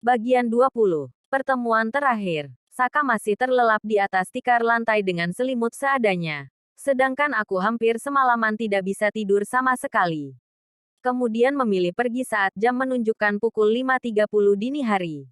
Bagian 20. Pertemuan terakhir. Saka masih terlelap di atas tikar lantai dengan selimut seadanya. Sedangkan aku hampir semalaman tidak bisa tidur sama sekali. Kemudian memilih pergi saat jam menunjukkan pukul 5.30 dini hari.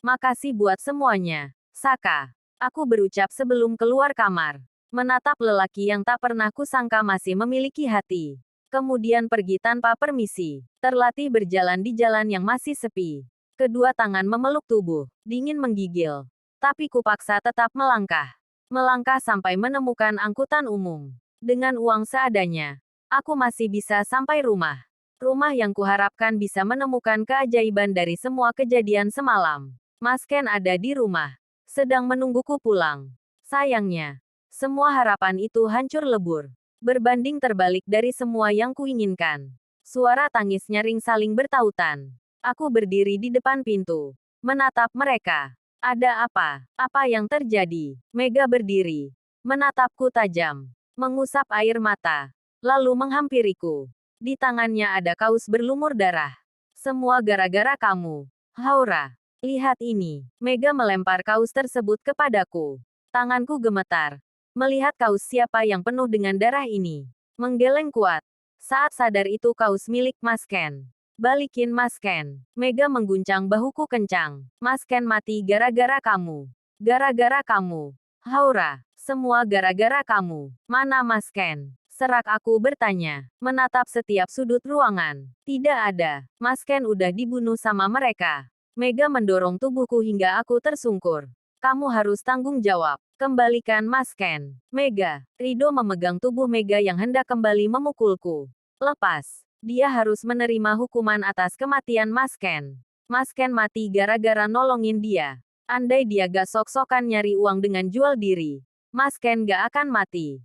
Makasih buat semuanya, Saka. Aku berucap sebelum keluar kamar. Menatap lelaki yang tak pernah kusangka masih memiliki hati. Kemudian pergi tanpa permisi. Terlatih berjalan di jalan yang masih sepi. Kedua tangan memeluk tubuh, dingin menggigil. Tapi kupaksa tetap melangkah. Melangkah sampai menemukan angkutan umum. Dengan uang seadanya, aku masih bisa sampai rumah. Rumah yang kuharapkan bisa menemukan keajaiban dari semua kejadian semalam. Mas Ken ada di rumah, sedang menungguku pulang. Sayangnya, semua harapan itu hancur lebur. Berbanding terbalik dari semua yang kuinginkan. Suara tangis nyaring saling bertautan. Aku berdiri di depan pintu, menatap mereka. Ada apa? Apa yang terjadi? Mega berdiri, menatapku tajam, mengusap air mata, lalu menghampiriku. Di tangannya ada kaus berlumur darah. Semua gara-gara kamu, Haura. Lihat ini. Mega melempar kaus tersebut kepadaku. Tanganku gemetar. Melihat kaus siapa yang penuh dengan darah ini. Menggeleng kuat. Saat sadar itu kaus milik Mas Ken. Balikin Mas Ken. Mega mengguncang bahuku kencang. Mas Ken mati gara-gara kamu. Gara-gara kamu. Haura. Semua gara-gara kamu. Mana Mas Ken? Serak aku bertanya. Menatap setiap sudut ruangan. Tidak ada. Mas Ken udah dibunuh sama mereka. Mega mendorong tubuhku hingga aku tersungkur. Kamu harus tanggung jawab. Kembalikan Mas Ken. Mega. Rido memegang tubuh Mega yang hendak kembali memukulku. Lepas. Dia harus menerima hukuman atas kematian Mas Ken. Mas Ken mati gara-gara nolongin dia. Andai dia gak sok-sokan nyari uang dengan jual diri, Mas Ken gak akan mati.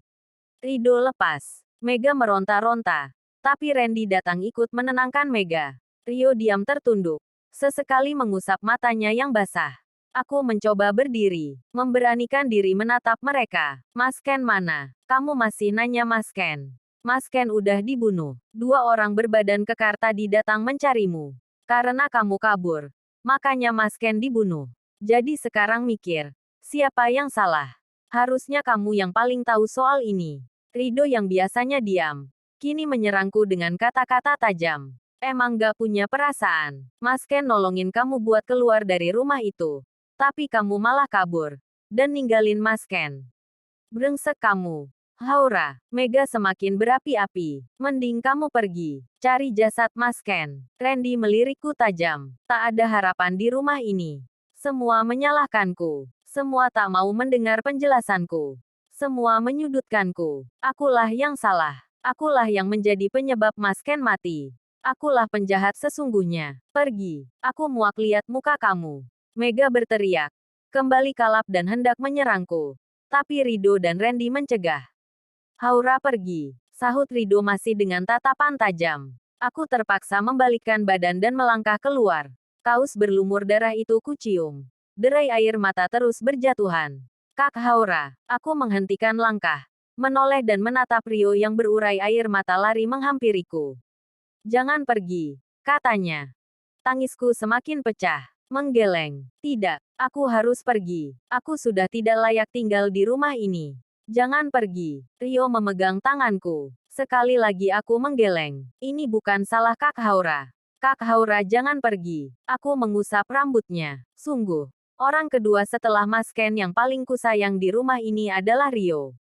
Rido lepas. Mega meronta-ronta. Tapi Randy datang ikut menenangkan Mega. Rio diam tertunduk. Sesekali mengusap matanya yang basah. Aku mencoba berdiri. Memberanikan diri menatap mereka. Mas Ken mana? Kamu masih nanya Mas Ken? Mas Ken udah dibunuh. 2 orang berbadan kekar tadi datang mencarimu. Karena kamu kabur. Makanya Mas Ken dibunuh. Jadi sekarang mikir. Siapa yang salah? Harusnya kamu yang paling tahu soal ini. Rido yang biasanya diam. Kini menyerangku dengan kata-kata tajam. Emang gak punya perasaan. Mas Ken nolongin kamu buat keluar dari rumah itu. Tapi kamu malah kabur. Dan ninggalin Mas Ken. Brengsek kamu. Haura. Mega semakin berapi-api. Mending kamu pergi. Cari jasad Mas Ken. Randy melirikku tajam. Tak ada harapan di rumah ini. Semua menyalahkanku. Semua tak mau mendengar penjelasanku. Semua menyudutkanku. Akulah yang salah. Akulah yang menjadi penyebab Mas Ken mati. Akulah penjahat sesungguhnya. Pergi. Aku muak lihat muka kamu. Mega berteriak. Kembali kalap dan hendak menyerangku. Tapi Rido dan Randy mencegah. Haura pergi. Sahut Rido masih dengan tatapan tajam. Aku terpaksa membalikkan badan dan melangkah keluar. Kaus berlumur darah itu kucium. Derai air mata terus berjatuhan. Kak Haura. Aku menghentikan langkah. Menoleh dan menatap Rio yang berurai air mata lari menghampiriku. Jangan pergi, katanya. Tangisku semakin pecah. Menggeleng. Tidak, aku harus pergi. Aku sudah tidak layak tinggal di rumah ini. Jangan pergi. Rio memegang tanganku. Sekali lagi aku menggeleng. Ini bukan salah Kak Haura. Kak Haura jangan pergi. Aku mengusap rambutnya. Sungguh. Orang kedua setelah Mas Ken yang paling kusayang di rumah ini adalah Rio.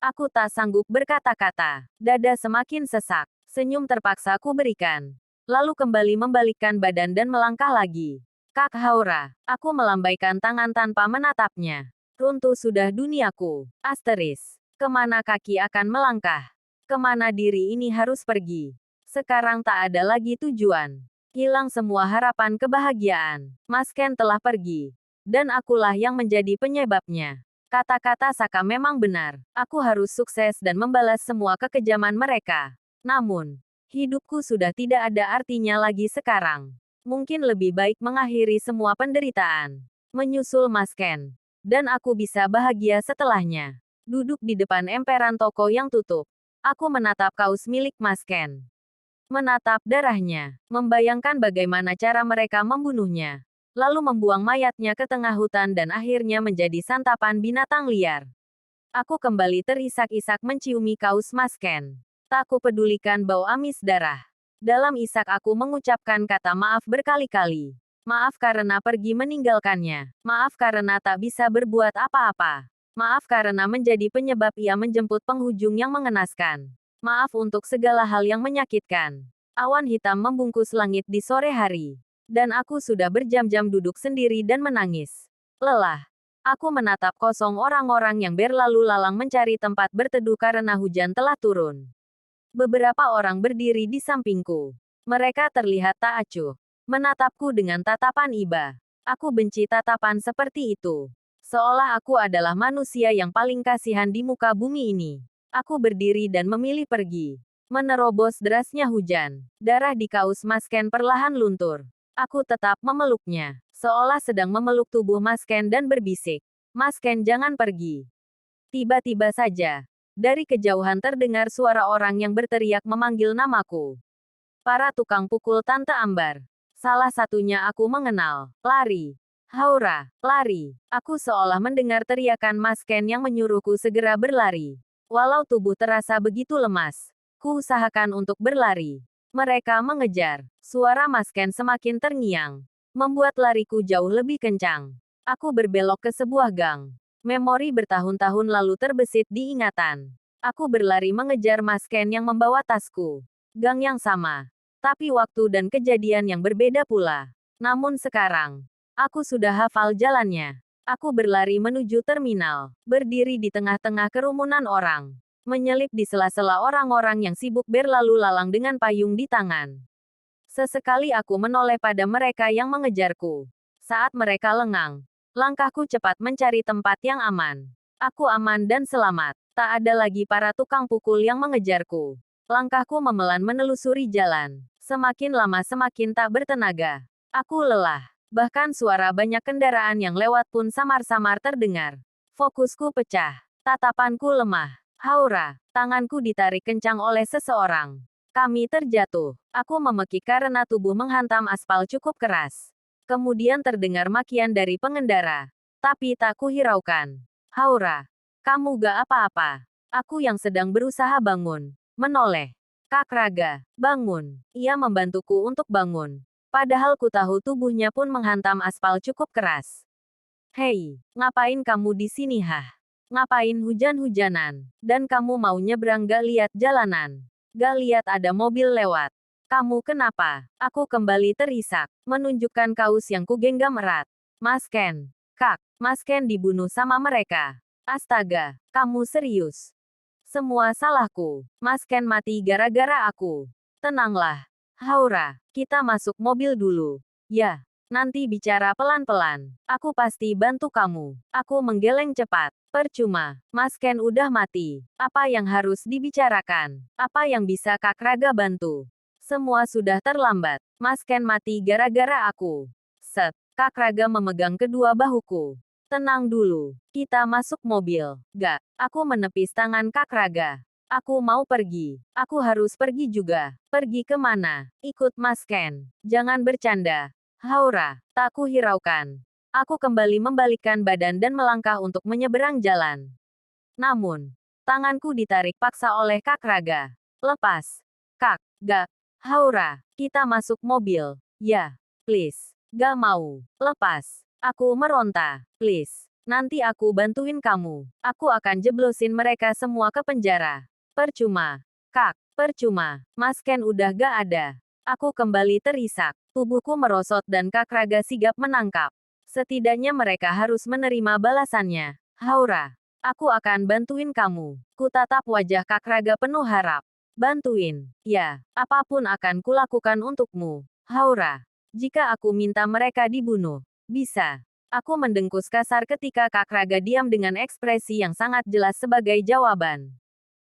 Aku tak sanggup berkata-kata. Dada semakin sesak. Senyum terpaksa ku berikan. Lalu kembali membalikkan badan dan melangkah lagi. Kak Haura. Aku melambaikan tangan tanpa menatapnya. Runtuh sudah duniaku. Asteris. Kemana kaki akan melangkah? Kemana diri ini harus pergi? Sekarang tak ada lagi tujuan. Hilang semua harapan kebahagiaan. Mas Ken telah pergi. Dan akulah yang menjadi penyebabnya. Kata-kata Saka memang benar. Aku harus sukses dan membalas semua kekejaman mereka. Namun, hidupku sudah tidak ada artinya lagi sekarang. Mungkin lebih baik mengakhiri semua penderitaan. Menyusul Mas Ken. Dan aku bisa bahagia setelahnya. Duduk di depan emperan toko yang tutup. Aku menatap kaus milik Mas Ken. Menatap darahnya. Membayangkan bagaimana cara mereka membunuhnya. lalu membuang mayatnya ke tengah hutan dan akhirnya menjadi santapan binatang liar. Aku kembali terisak-isak menciumi kaus Mas Ken. Tak kupedulikan bau amis darah. Dalam isak aku mengucapkan kata maaf berkali-kali. Maaf karena pergi meninggalkannya. Maaf karena tak bisa berbuat apa-apa. Maaf karena menjadi penyebab ia menjemput penghujung yang mengenaskan. Maaf untuk segala hal yang menyakitkan. Awan hitam membungkus langit di sore hari. Dan aku sudah berjam-jam duduk sendiri dan menangis. Lelah. Aku menatap kosong orang-orang yang berlalu lalang mencari tempat berteduh karena hujan telah turun. Beberapa orang berdiri di sampingku. Mereka terlihat tak acuh. Menatapku dengan tatapan iba. Aku benci tatapan seperti itu. Seolah aku adalah manusia yang paling kasihan di muka bumi ini. Aku berdiri dan memilih pergi. Menerobos derasnya hujan. Darah di kaus Mas Ken perlahan luntur. Aku tetap memeluknya. Seolah sedang memeluk tubuh Mas Ken dan berbisik. Mas Ken jangan pergi. Tiba-tiba saja. Dari kejauhan terdengar suara orang yang berteriak memanggil namaku. Para tukang pukul Tante Ambar. Salah satunya aku mengenal. Lari. Haura. Lari. Aku seolah mendengar teriakan Mas Ken yang menyuruhku segera berlari. Walau tubuh terasa begitu lemas. Ku usahakan untuk berlari. Mereka mengejar. Suara Mas Ken semakin terngiang. Membuat lariku jauh lebih kencang. Aku berbelok ke sebuah gang. Memori bertahun-tahun lalu terbesit di ingatan. Aku berlari mengejar Mas Ken yang membawa tasku. Gang yang sama. Tapi waktu dan kejadian yang berbeda pula. Namun sekarang, aku sudah hafal jalannya. Aku berlari menuju terminal. Berdiri di tengah-tengah kerumunan orang. Menyelip di sela-sela orang-orang yang sibuk berlalu lalang dengan payung di tangan. Sesekali aku menoleh pada mereka yang mengejarku. Saat mereka lengang, langkahku cepat mencari tempat yang aman. Aku aman dan selamat. Tak ada lagi para tukang pukul yang mengejarku. Langkahku memelan menelusuri jalan. Semakin lama semakin tak bertenaga. Aku lelah. Bahkan suara banyak kendaraan yang lewat pun samar-samar terdengar. Fokusku pecah. Tatapanku lemah. Haura. Tanganku ditarik kencang oleh seseorang. Kami terjatuh. Aku memekik karena tubuh menghantam aspal cukup keras. Kemudian terdengar makian dari pengendara. Tapi tak kuhiraukan. Haura. Kamu gak apa-apa. Aku yang sedang berusaha bangun. Menoleh. Kak Raga. Bangun. Ia membantuku untuk bangun. Padahal ku tahu tubuhnya pun menghantam aspal cukup keras. Hei, ngapain kamu di sini hah? Ngapain hujan-hujanan? Dan kamu mau nyebrang gak lihat jalanan? Gak lihat ada mobil lewat. Kamu kenapa? Aku kembali terisak, menunjukkan kaus yang kugenggam erat. Mas Ken. Kak, Mas Ken dibunuh sama mereka. Astaga, kamu serius? Semua salahku. Mas Ken mati gara-gara aku. Tenanglah. Haura, kita masuk mobil dulu. Ya, nanti bicara pelan-pelan. Aku pasti bantu kamu. Aku menggeleng cepat. Percuma, Mas Ken udah mati. Apa yang harus dibicarakan? Apa yang bisa Kak Raga bantu? Semua sudah terlambat. Mas Ken mati gara-gara aku. Set, Kak Raga memegang kedua bahuku. Tenang dulu. Kita masuk mobil. Gak, aku menepis tangan Kak Raga. Aku mau pergi. Aku harus pergi juga. Pergi kemana? Ikut Mas Ken. Jangan bercanda. Haura, tak kuhiraukan. Aku kembali membalikkan badan dan melangkah untuk menyeberang jalan. Namun, tanganku ditarik paksa oleh Kak Raga. Lepas. Kak, gak. Haura, kita masuk mobil. Ya, please. Gak mau. Lepas. Aku meronta. Please. Nanti aku bantuin kamu. Aku akan jeblosin mereka semua ke penjara. Percuma. Kak, percuma. Mas Ken udah gak ada. Aku kembali terisak. Tubuhku merosot dan Kak Raga sigap menangkap. Setidaknya mereka harus menerima balasannya. Haura, aku akan bantuin kamu. Kutatap wajah Kak Raga penuh harap. Bantuin. Ya, apapun akan kulakukan untukmu. Haura, jika aku minta mereka dibunuh, bisa. Aku mendengkus kasar ketika Kak Raga diam dengan ekspresi yang sangat jelas sebagai jawaban.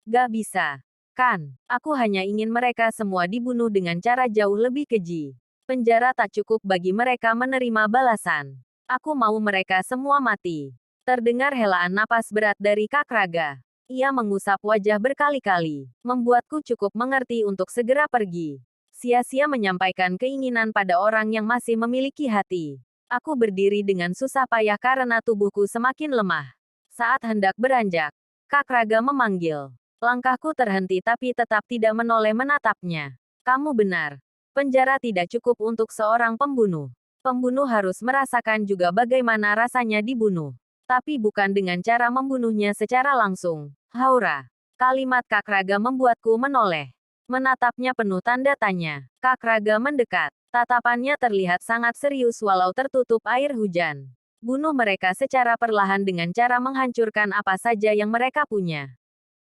Gak bisa. Kan, aku hanya ingin mereka semua dibunuh dengan cara jauh lebih keji. Penjara tak cukup bagi mereka menerima balasan. Aku mau mereka semua mati. Terdengar helaan napas berat dari Kak Raga. Ia mengusap wajah berkali-kali, membuatku cukup mengerti untuk segera pergi. Sia-sia menyampaikan keinginan pada orang yang masih memiliki hati. Aku berdiri dengan susah payah karena tubuhku semakin lemah. Saat hendak beranjak, Kak Raga memanggil. Langkahku terhenti tapi tetap tidak menoleh menatapnya. Kamu benar. Penjara tidak cukup untuk seorang pembunuh. Pembunuh harus merasakan juga bagaimana rasanya dibunuh. Tapi bukan dengan cara membunuhnya secara langsung. Haura. Kalimat Kak Raga membuatku menoleh. Menatapnya penuh tanda tanya. Kak Raga mendekat. Tatapannya terlihat sangat serius walau tertutup air hujan. Bunuh mereka secara perlahan dengan cara menghancurkan apa saja yang mereka punya.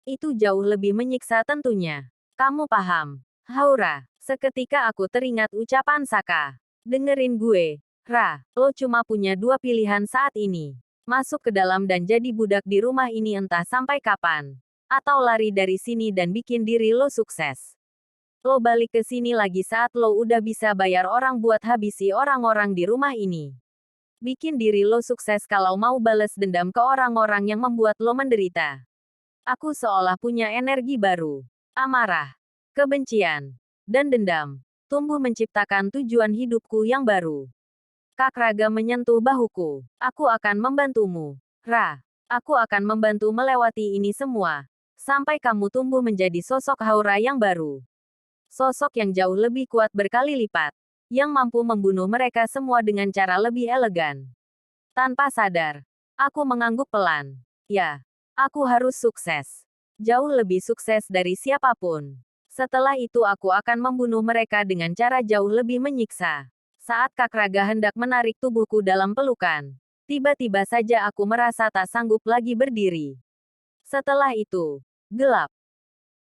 Itu jauh lebih menyiksa tentunya. Kamu paham? Haura. Seketika aku teringat ucapan Saka. Dengerin gue. Ra, lo cuma punya dua pilihan saat ini. Masuk ke dalam dan jadi budak di rumah ini entah sampai kapan. Atau lari dari sini dan bikin diri lo sukses. Lo balik ke sini lagi saat lo udah bisa bayar orang buat habisi orang-orang di rumah ini. Bikin diri lo sukses kalau mau bales dendam ke orang-orang yang membuat lo menderita. Aku seolah punya energi baru. Amarah, kebencian, dan dendam. Tumbuh menciptakan tujuan hidupku yang baru. Kak Raga menyentuh bahuku. Aku akan membantumu. Ra, aku akan membantu melewati ini semua. Sampai kamu tumbuh menjadi sosok Haura yang baru. Sosok yang jauh lebih kuat berkali lipat. Yang mampu membunuh mereka semua dengan cara lebih elegan. Tanpa sadar, aku mengangguk pelan. Ya, aku harus sukses. Jauh lebih sukses dari siapapun. Setelah itu aku akan membunuh mereka dengan cara jauh lebih menyiksa. Saat Kak Raga hendak menarik tubuhku dalam pelukan. Tiba-tiba saja aku merasa tak sanggup lagi berdiri. Setelah itu, gelap.